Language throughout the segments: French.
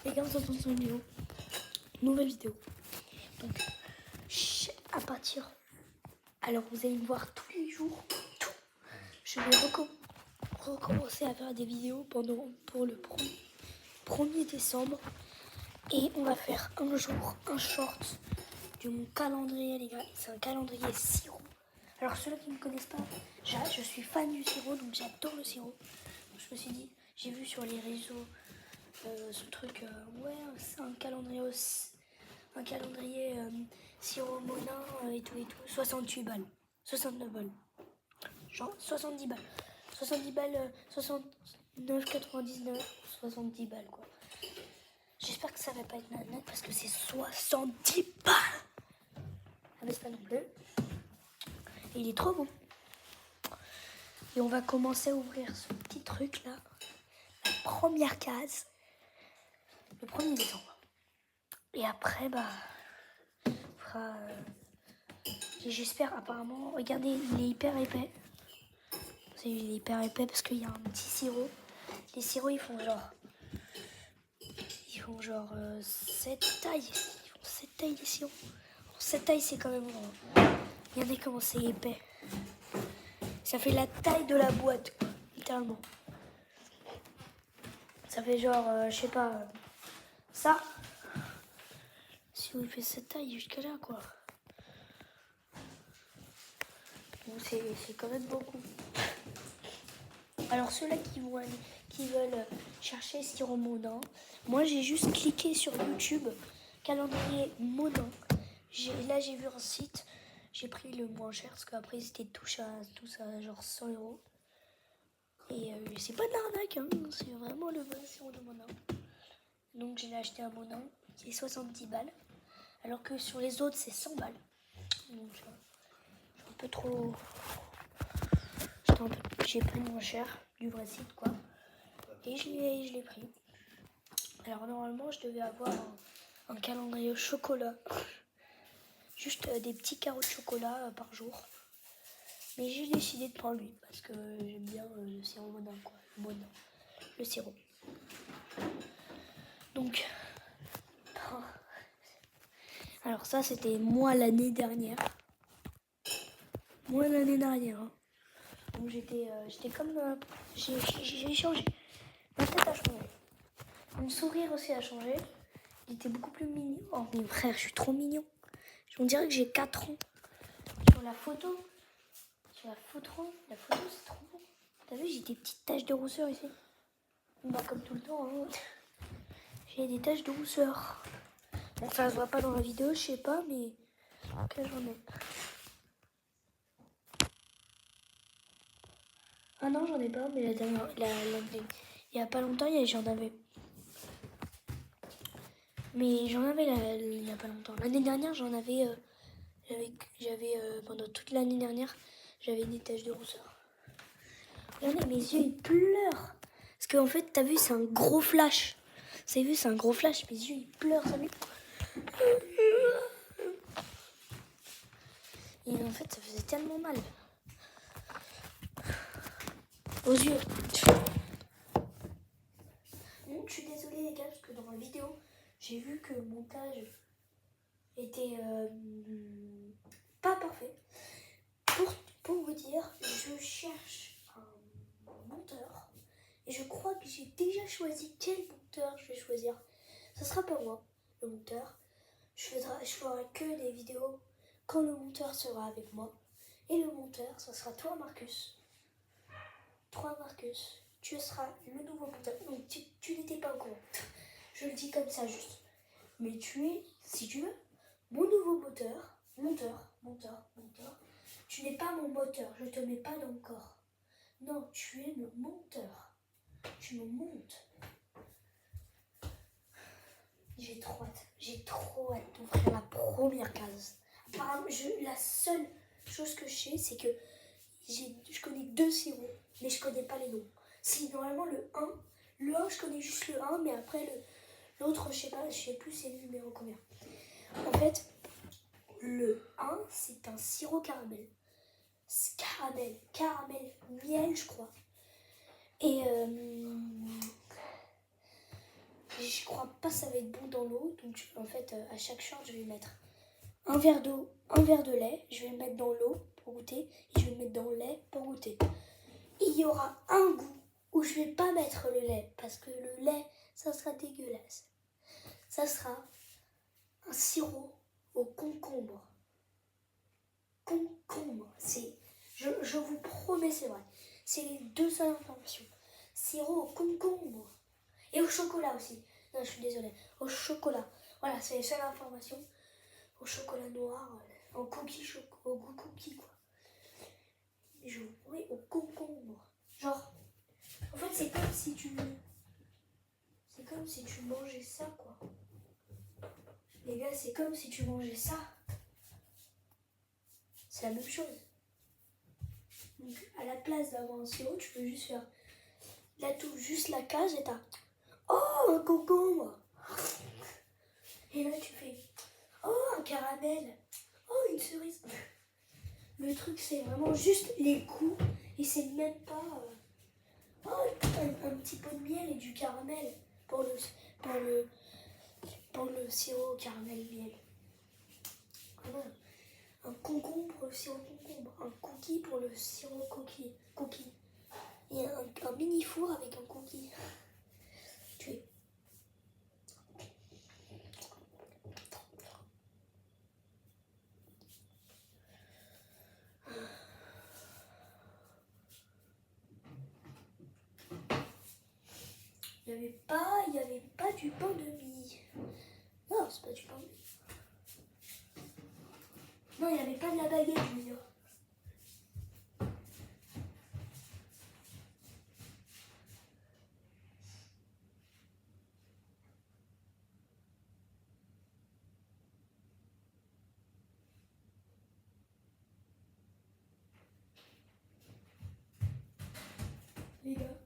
Les gars, on se retrouve sur une vidéo. Nouvelle vidéo. Donc, à partir. Alors, vous allez me voir tous les jours. Tout. Je vais recommencer à faire des vidéos pour le 1er décembre. Et on va faire un jour un short de mon calendrier, les gars. C'est un calendrier sirop. Alors, ceux qui ne me connaissent pas, je suis fan du sirop, donc j'adore le sirop. Donc, je me suis dit, j'ai vu sur les réseaux ce truc, ouais, c'est un calendrier sirop Monin et tout, 68 balles, 69 balles, genre 70 balles, 69,99, 70 balles quoi. J'espère que ça va pas être net parce que c'est 70 balles. Ah mais c'est pas non plus. Et il est trop bon. Et on va commencer à ouvrir ce petit truc là, la première case, le 1er décembre. Et après, bah, on fera. J'espère, apparemment. Regardez, il est hyper épais. Il est hyper épais parce qu'il y a un petit sirop. Les sirops, ils font genre 7 tailles. Ils font 7 tailles, les sirops. 7 tailles, c'est quand même grand. Regardez comment c'est épais. Ça fait la taille de la boîte, quoi, littéralement. Ça fait genre, je sais pas, ça. Si on fait cette taille jusqu'à là, quoi. Bon, c'est quand même beaucoup. Alors ceux-là qui veulent chercher sirop Monin, moi j'ai juste cliqué sur YouTube, calendrier Monin. Là j'ai vu un site, j'ai pris le moins cher parce qu'après c'était tous à genre 100 €. Et c'est pas de l'arnaque, hein, c'est vraiment le vrai sirop de Monin. Donc j'ai acheté un Monin qui est 70 balles, alors que sur les autres c'est 100 balles. Donc un peu trop... J'ai pris moins cher du vrai site quoi. Et je l'ai pris. Alors normalement je devais avoir un calendrier au chocolat. Juste des petits carreaux de chocolat par jour. Mais j'ai décidé de prendre lui parce que j'aime bien le sirop Monin quoi. Le sirop. Donc alors ça c'était moi l'année dernière. Hein. Donc j'étais comme j'ai changé. Ma tête a changé. Mon sourire aussi a changé. Il était beaucoup plus mignon. Oh mon frère, je suis trop mignon. On dirait que j'ai 4 ans. Sur la photo c'est trop beau. T'as vu, j'ai des petites taches de rousseur ici. Bah comme tout le temps, hein. J'ai des taches de rousseur. Bon, ça se voit pas dans la vidéo, je sais pas, mais quelle journée. Ah non, j'en ai pas, mais la dernière, il y a pas longtemps, j'en avais. Mais j'en avais il y a pas longtemps. L'année dernière, j'en avais, j'avais pendant toute l'année dernière, j'avais des taches de rousseur. Regardez, mes yeux, ils pleurent. Parce qu'en fait, t'as vu, c'est un gros flash. Vous avez vu, c'est un gros flash. Mes yeux, ils pleurent, t'as vu. Et en fait, ça faisait tellement mal. Aux yeux. Bon, je suis désolée, les gars, parce que dans la vidéo, j'ai vu que le montage était pas parfait. Pour vous dire, je cherche un monteur. Et je crois que j'ai déjà choisi quel monteur je vais choisir. Ça sera pas moi, le monteur. Je ferai que des vidéos quand le monteur sera avec moi. Et le monteur, ça sera toi, Marcus. Toi, Marcus, tu seras le nouveau monteur. Donc, tu n'étais pas au courant. Je le dis comme ça, juste. Mais tu es, si tu veux, mon nouveau monteur. Tu n'es pas mon moteur, je te mets pas dans le corps. Non, tu es le monteur. Tu me montes. J'ai trop hâte d'ouvrir la première case. Apparemment, la seule chose que je sais, c'est que je connais 2 sirops, mais je connais pas les noms. Si normalement le 1, je connais juste le 1, mais après l'autre, je sais plus c'est le numéro combien. En fait, le 1, c'est un sirop caramel. Caramel, miel, je crois. Et je crois pas que ça va être bon dans l'eau. Donc en fait, à chaque short, je vais mettre un verre d'eau, un verre de lait. Je vais le mettre dans l'eau pour goûter et je vais le mettre dans le lait pour goûter. Et il y aura un goût où je vais pas mettre le lait parce que le lait, ça sera dégueulasse. Ça sera un sirop au concombre. Concombre, je vous promets, c'est vrai. C'est les deux seules informations. Sirop au concombre. Et au chocolat aussi. Non, je suis désolée. Au chocolat. Voilà, c'est les seules informations. Au chocolat noir, au cookie, au goût cookie, quoi. Je vous promets, au concombre. Genre, en fait, c'est comme si tu mangeais ça, quoi. Les gars, c'est comme si tu mangeais ça. C'est la même chose. Donc, à la place d'avoir un sirop, tu peux juste faire la touche, juste la case et t'as oh, un concombre. Et là, tu fais oh, un caramel. Oh, une cerise. Le truc, c'est vraiment juste les goûts et c'est même pas oh, un petit pot de miel et du caramel pour le sirop caramel miel. Voilà. Un concombre pour le sirop concombre, un cookie pour le sirop cookie. Et un mini four avec un cookie. Tu es. Il n'y avait pas du pain de mie. Non, c'est pas du pain de mie. Non, il n'y avait pas de la baguette, je veux dire. Les gars,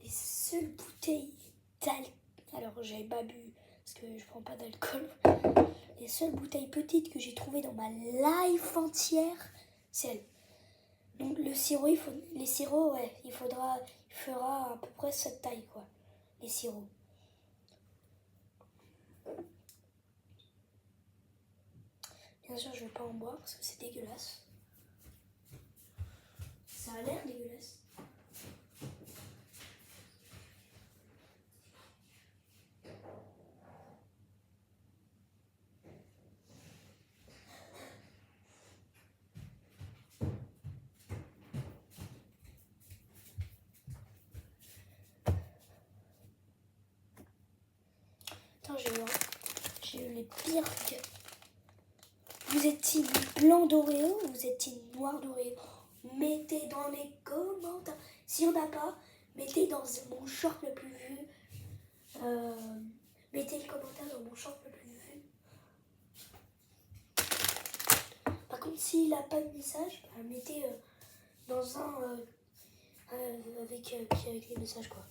les seules bouteilles d'alcool. Alors, j'avais pas bu parce que je prends pas d'alcool. Les seules bouteilles petites que j'ai trouvées dans ma life entière, c'est elles. Donc le sirop, les sirops, ouais, il fera à peu près cette taille, quoi, les sirops. Bien sûr, je vais pas en boire parce que c'est dégueulasse. Ça a l'air dégueulasse. Attends, j'ai eu les pires trucs. Vous êtes team blanc d'Oreo ou vous êtes team noir d'Oreo? Mettez dans les commentaires. Si on n'a pas, mettez dans mon short le plus vu. Mettez le commentaire dans mon short le plus vu. Par contre, s'il n'a pas de message, bah, mettez dans un avec les messages, quoi.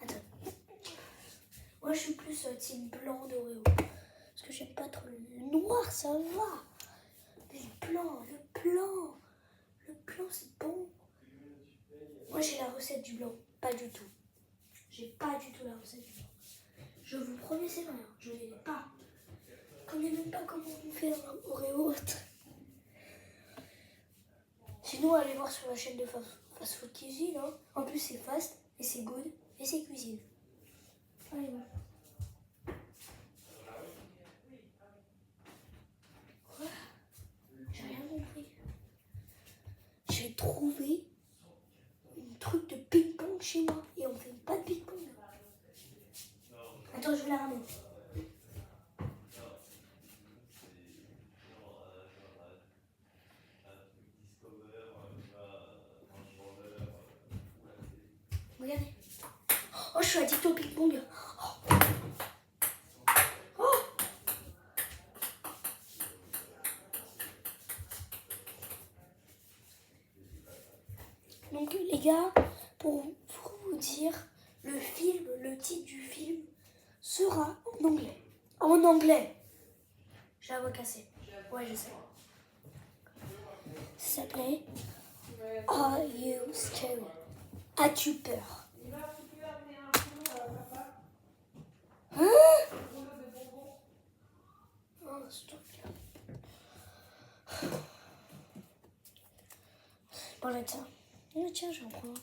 Attends. Moi, je suis plus team blanc d'Oreo. Parce que j'aime pas trop le noir, ça va. Mais le blanc, c'est bon. Moi, j'ai la recette du blanc. Pas du tout. J'ai pas du tout la recette du blanc. Je vous promets, c'est vrai. Je l'ai pas. Je connais même pas comment on fait un Oreo. Sinon, allez voir sur la chaîne de Fast Food Cuisine. Hein. En plus, c'est fast, et c'est good, et c'est cuisine. Allez, voilà. Quoi? J'ai rien compris. J'ai trouvé un truc de ping-pong chez moi, et on fait pas de ping-pong. Attends, je vais la ramener. Regardez. Oh, je suis addict au ping-pong. Oh. Donc les gars, pour vous dire, le titre du film sera en anglais. En anglais. J'ai la voix cassée. Ouais, je sais. Ça s'appelait Are you scared? As-tu peur? Hein? Oh, stop. Parle de ça. Oh, tiens, j'en prends un.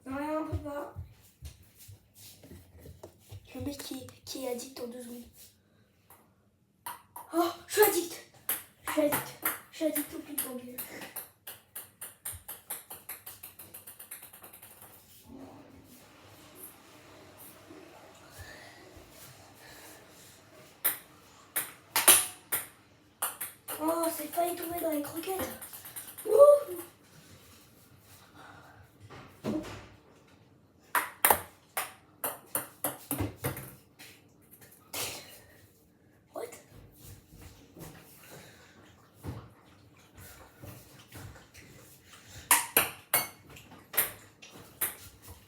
Non, on peut pas. Le mec qui est addict en 2 secondes. Oh, je suis addict. Je suis addict. Je suis addict au ping-pong. Oh, c'est failli tomber dans les croquettes. Ouh. What?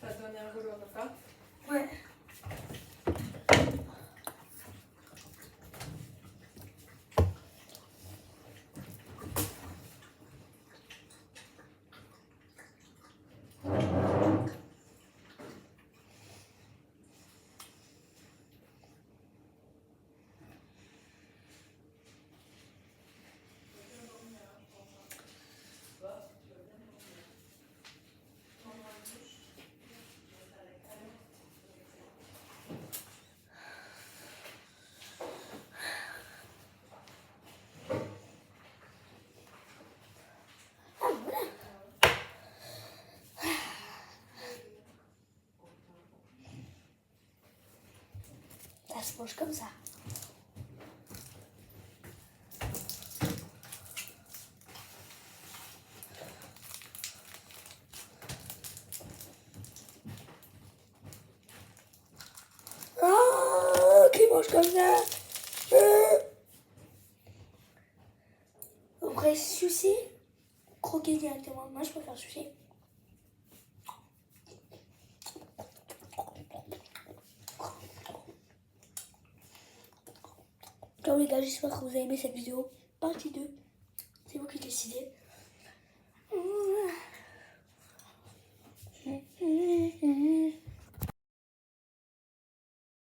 T'as donné un rouleau à papa? Ouais. Ça se mange comme ça. Oh, qui mange comme ça? Après, sucer, croquer directement. Moi, je préfère sucer. Ciao les gars, j'espère que vous avez aimé cette vidéo. Partie 2. C'est vous qui décidez.